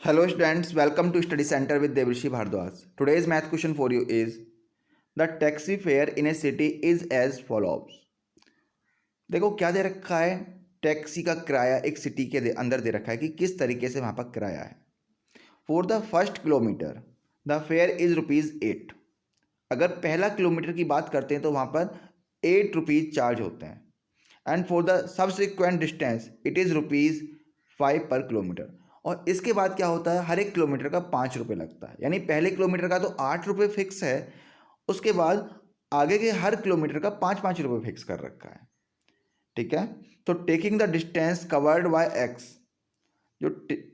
Hello students, welcome to Study Center with Devrishi Bhardwaj. Today's math question for you is the taxi fare in a city is as follows. देखो क्या दे रखा है। Taxi का किराया एक city के अंदर दे रखा है कि किस तरीके से वहाँ पर किराया है। For the first kilometre the fair is ₹8। अगर पहला किलोमीटर की बात करते हैं तो वहाँ पर ₹8 चार्ज होते हैं। And for the subsequent distance it is ₹5 पर किलोमीटर। और इसके बाद क्या होता है, हर एक किलोमीटर का ₹5 लगता है। यानी पहले किलोमीटर का तो ₹8 फिक्स है, उसके बाद आगे के हर किलोमीटर का ₹5 फिक्स कर रखा है। ठीक है, तो taking the distance covered by x, जो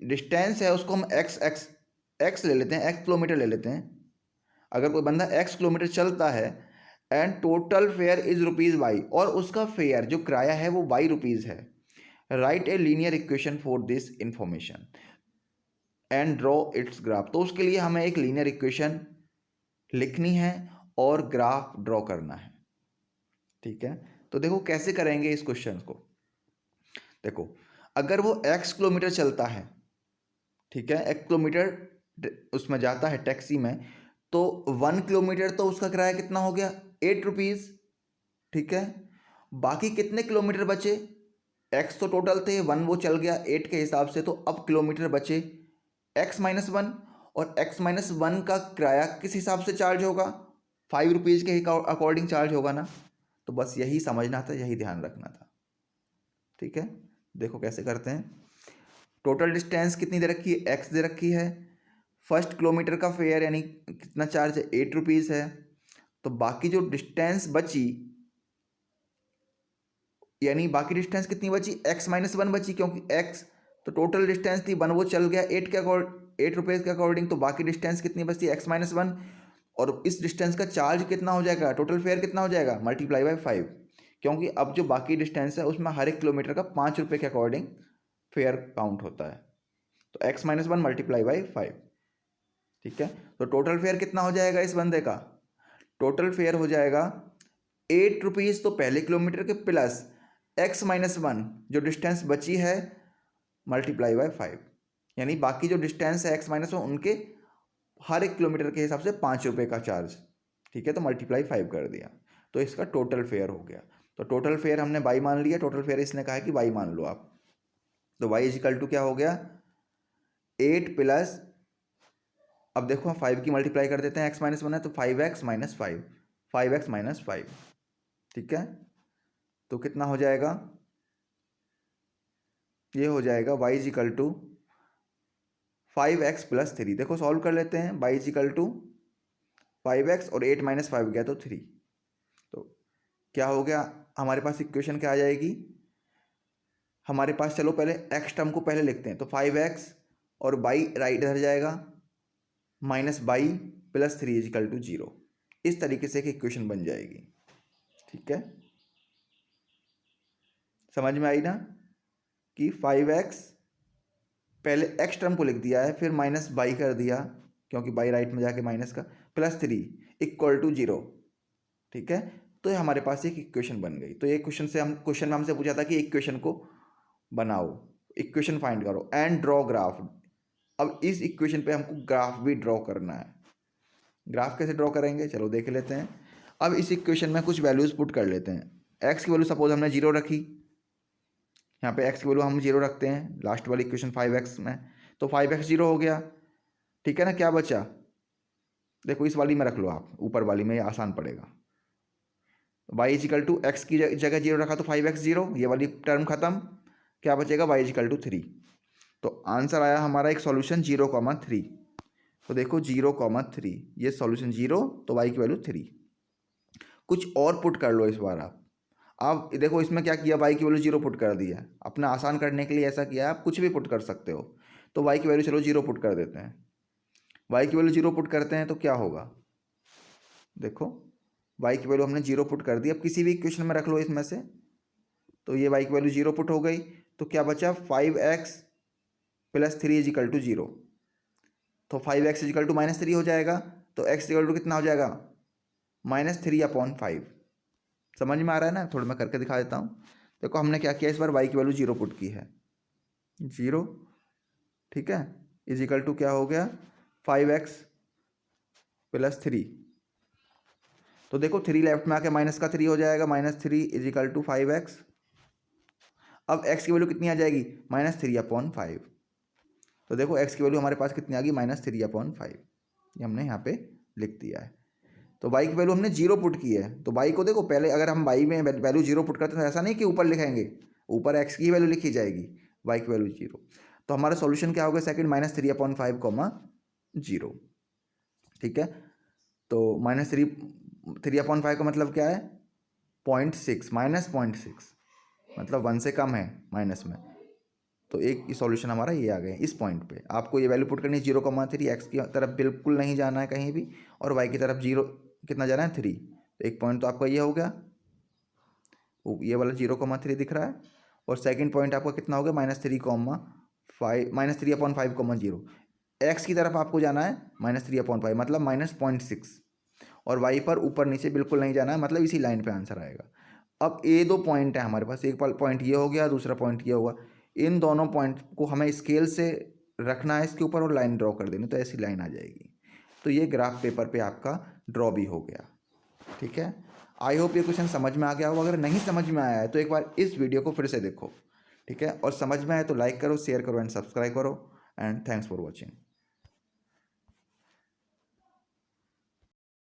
डिस्टेंस है उसको हम एक्स ले लेते हैं, एक्स किलोमीटर ले लेते हैं। अगर कोई बंदा एक्स किलोमीटर चलता है and total fair is ₹Y, और उसका फेयर जो किराया है वो ₹Y है। Right a linear equation for this information and draw it's graph. तो उसके लिए हमें एक लीनियर इक्वेशन लिखनी है और ग्राफ ड्रॉ करना है। ठीक है, तो देखो कैसे करेंगे इस क्वेश्चन को। देखो अगर वो x किलोमीटर चलता है, ठीक है, x किलोमीटर उसमें जाता है टैक्सी में, तो 1 किलोमीटर तो उसका किराया कितना हो गया, ₹8। ठीक है, बाकी कितने किलोमीटर बचे, x तो टोटल थे, 1 वो चल गया 8 के हिसाब से, तो अब किलोमीटर बचे x-1, और x-1 का किराया किस हिसाब से चार्ज होगा, ₹5 के अकॉर्डिंग चार्ज होगा ना। तो बस यही समझना था, यही ध्यान रखना था। ठीक है, देखो कैसे करते हैं। टोटल डिस्टेंस कितनी दे रखी है, x दे रखी है। फर्स्ट किलोमीटर का फेयर यानी कितना चार्ज है, ₹8 है। तो बाकी जो डिस्टेंस बची, यानी बाकी डिस्टेंस कितनी बची, x-1 बची, क्योंकि x तो टोटल डिस्टेंस थी, 1 वो चल गया ₹8 के अकॉर्डिंग, तो बाकी डिस्टेंस कितनी बचती है, x-1। और इस डिस्टेंस का चार्ज कितना हो जाएगा, टोटल फेयर कितना हो जाएगा, मल्टीप्लाई बाय 5, क्योंकि अब जो बाकी डिस्टेंस है उसमें हर एक किलोमीटर का ₹5 के अकॉर्डिंग फेयर काउंट होता है। तो x-1 मल्टीप्लाई बाई 5। ठीक है, तो टोटल फेयर कितना हो जाएगा इस बंदे का, टोटल फेयर हो जाएगा ₹8 तो पहले किलोमीटर के, प्लस x-1 जो डिस्टेंस बची है मल्टीप्लाई बाय 5, यानी बाकी जो डिस्टेंस है x-1 उनके हर एक किलोमीटर के हिसाब से ₹5 का चार्ज। ठीक है, तो मल्टीप्लाई 5 कर दिया, तो इसका टोटल फेयर हो गया। तो टोटल फेयर हमने y मान लिया, टोटल फेयर इसने कहा है कि y मान लो आप। तो y इजिकल टू क्या हो गया, 8 प्लस, अब देखो हम 5 की मल्टीप्लाई कर देते हैं, x-1 है तो 5x-5। ठीक है, तो कितना हो जाएगा, ये हो जाएगा y इजिकल टू 5x + 3। देखो सॉल्व कर लेते हैं, y इजिकल टू 5x और 8 - 5 गया तो 3। तो क्या हो गया, हमारे पास इक्वेशन क्या आ जाएगी, हमारे पास, चलो पहले x टर्म को पहले लिखते हैं, तो 5x और y राइट इधर जाएगा, -y + 3 इजिकल टू 0। इस तरीके से एक इक्वेशन बन जाएगी। ठीक है, समझ में आई ना, कि 5x पहले x टर्म को लिख दिया है, फिर -y कर दिया क्योंकि y राइट में जाके माइनस का, +3 इक्वल टू 0। ठीक है, तो ये हमारे पास एक इक्वेशन बन गई। तो ये क्वेश्चन में हमसे पूछा था कि इक्वेशन को बनाओ, इक्वेशन फाइंड करो एंड ड्रॉ ग्राफ। अब इस इक्वेशन पे हमको ग्राफ भी ड्रॉ करना है। ग्राफ कैसे ड्रॉ करेंगे, चलो देख लेते हैं। अब इस इक्वेशन में कुछ वैल्यूज पुट कर लेते हैं। एक्स की वैल्यू सपोज हमने 0 रखी, यहाँ पे एक्स की वैल्यू हम 0 रखते हैं लास्ट वाली इक्वेशन 5x में, तो 5x 0 हो गया। ठीक है ना, क्या बचा, देखो इस वाली में रख लो आप, ऊपर वाली में ये आसान पड़ेगा। y इजिकल टू एक्स की जगह 0 रखा तो 5x 0, ये वाली टर्म खत्म, क्या बचेगा, y इजिकल टू 3। तो आंसर आया हमारा एक सॉल्यूशन 0,3। तो देखो 0,3, ये सॉल्यूशन 0, तो y की वैल्यू 3। कुछ और पुट कर लो इस बार आप देखो इसमें क्या किया, y की वैल्यू 0 पुट कर दिया, अपना आसान करने के लिए ऐसा किया, आप कुछ भी पुट कर सकते हो। तो y की वैल्यू चलो 0 पुट कर देते हैं, y की वैल्यू 0 पुट करते हैं तो क्या होगा, देखो y की वैल्यू हमने 0 पुट कर दी। अब किसी भी इक्वेशन में रख लो इसमें से, तो ये y की वैल्यू 0 पुट हो गई, तो क्या बचा, 5x + 3 इजिकल टू 0। तो 5x इजिकल टू -3 हो जाएगा, तो x इजिकल टू कितना हो जाएगा, -3/5। समझ में आ रहा है ना, थोड़ा मैं करके दिखा देता हूँ। देखो हमने क्या किया, इस बार y की वैल्यू 0 पुट की है, 0। ठीक है, इज इक्वल टू क्या हो गया 5x प्लस 3। तो देखो 3 लेफ्ट में आके माइनस का 3 हो जाएगा, -3 इज इक्वल टू 5x। अब x की वैल्यू कितनी आ जाएगी -3/5। तो देखो x की वैल्यू हमारे पास कितनी आ गई -3/5, ये हमने यहाँ पे लिख दिया है। तो y की वैल्यू हमने 0 पुट की है। तो y को देखो पहले अगर हम y में वैल्यू 0 पुट करते हैं तो ऐसा नहीं कि ऊपर लिखेंगे, ऊपर x की वैल्यू लिखी जाएगी, y की वैल्यू 0। तो हमारा सॉल्यूशन क्या होगा सेकंड -3/5, 0। ठीक है, तो -3/5 का मतलब क्या है 0.6, -0.6 मतलब 1 से कम है माइनस में। तो एक सॉल्यूशन हमारा ये आ गया इस पॉइंट पे। आपको ये वैल्यू पुट करनी है 0,3, एक्स की तरफ बिल्कुल नहीं जाना है कहीं भी, और वाई की तरफ 0 कितना जाना है 3। तो एक पॉइंट तो आपका ये हो गया, ये वाला 0,3 दिख रहा है। और सेकंड पॉइंट आपका कितना हो गया -3/5, एक्स की तरफ आपको जाना है -3/5 मतलब -0.6, और वाई पर ऊपर नीचे बिल्कुल नहीं जाना है, मतलब इसी लाइन पे आंसर आएगा। अब ये दो पॉइंट है हमारे पास, एक पॉइंट ये हो गया, दूसरा पॉइंट ये होगा। इन दोनों पॉइंट को हमें स्केल से रखना है इसके ऊपर और लाइन ड्रॉ कर देनी, तो ऐसी लाइन आ जाएगी। तो ये ग्राफ पेपर पे आपका ड्रॉ भी हो गया। ठीक है, आई होप ये क्वेश्चन समझ में आ गया हो। अगर नहीं समझ में आया है तो एक बार इस वीडियो को फिर से देखो। ठीक है, और समझ में आए तो लाइक करो, शेयर करो एंड सब्सक्राइब करो। And thanks for watching.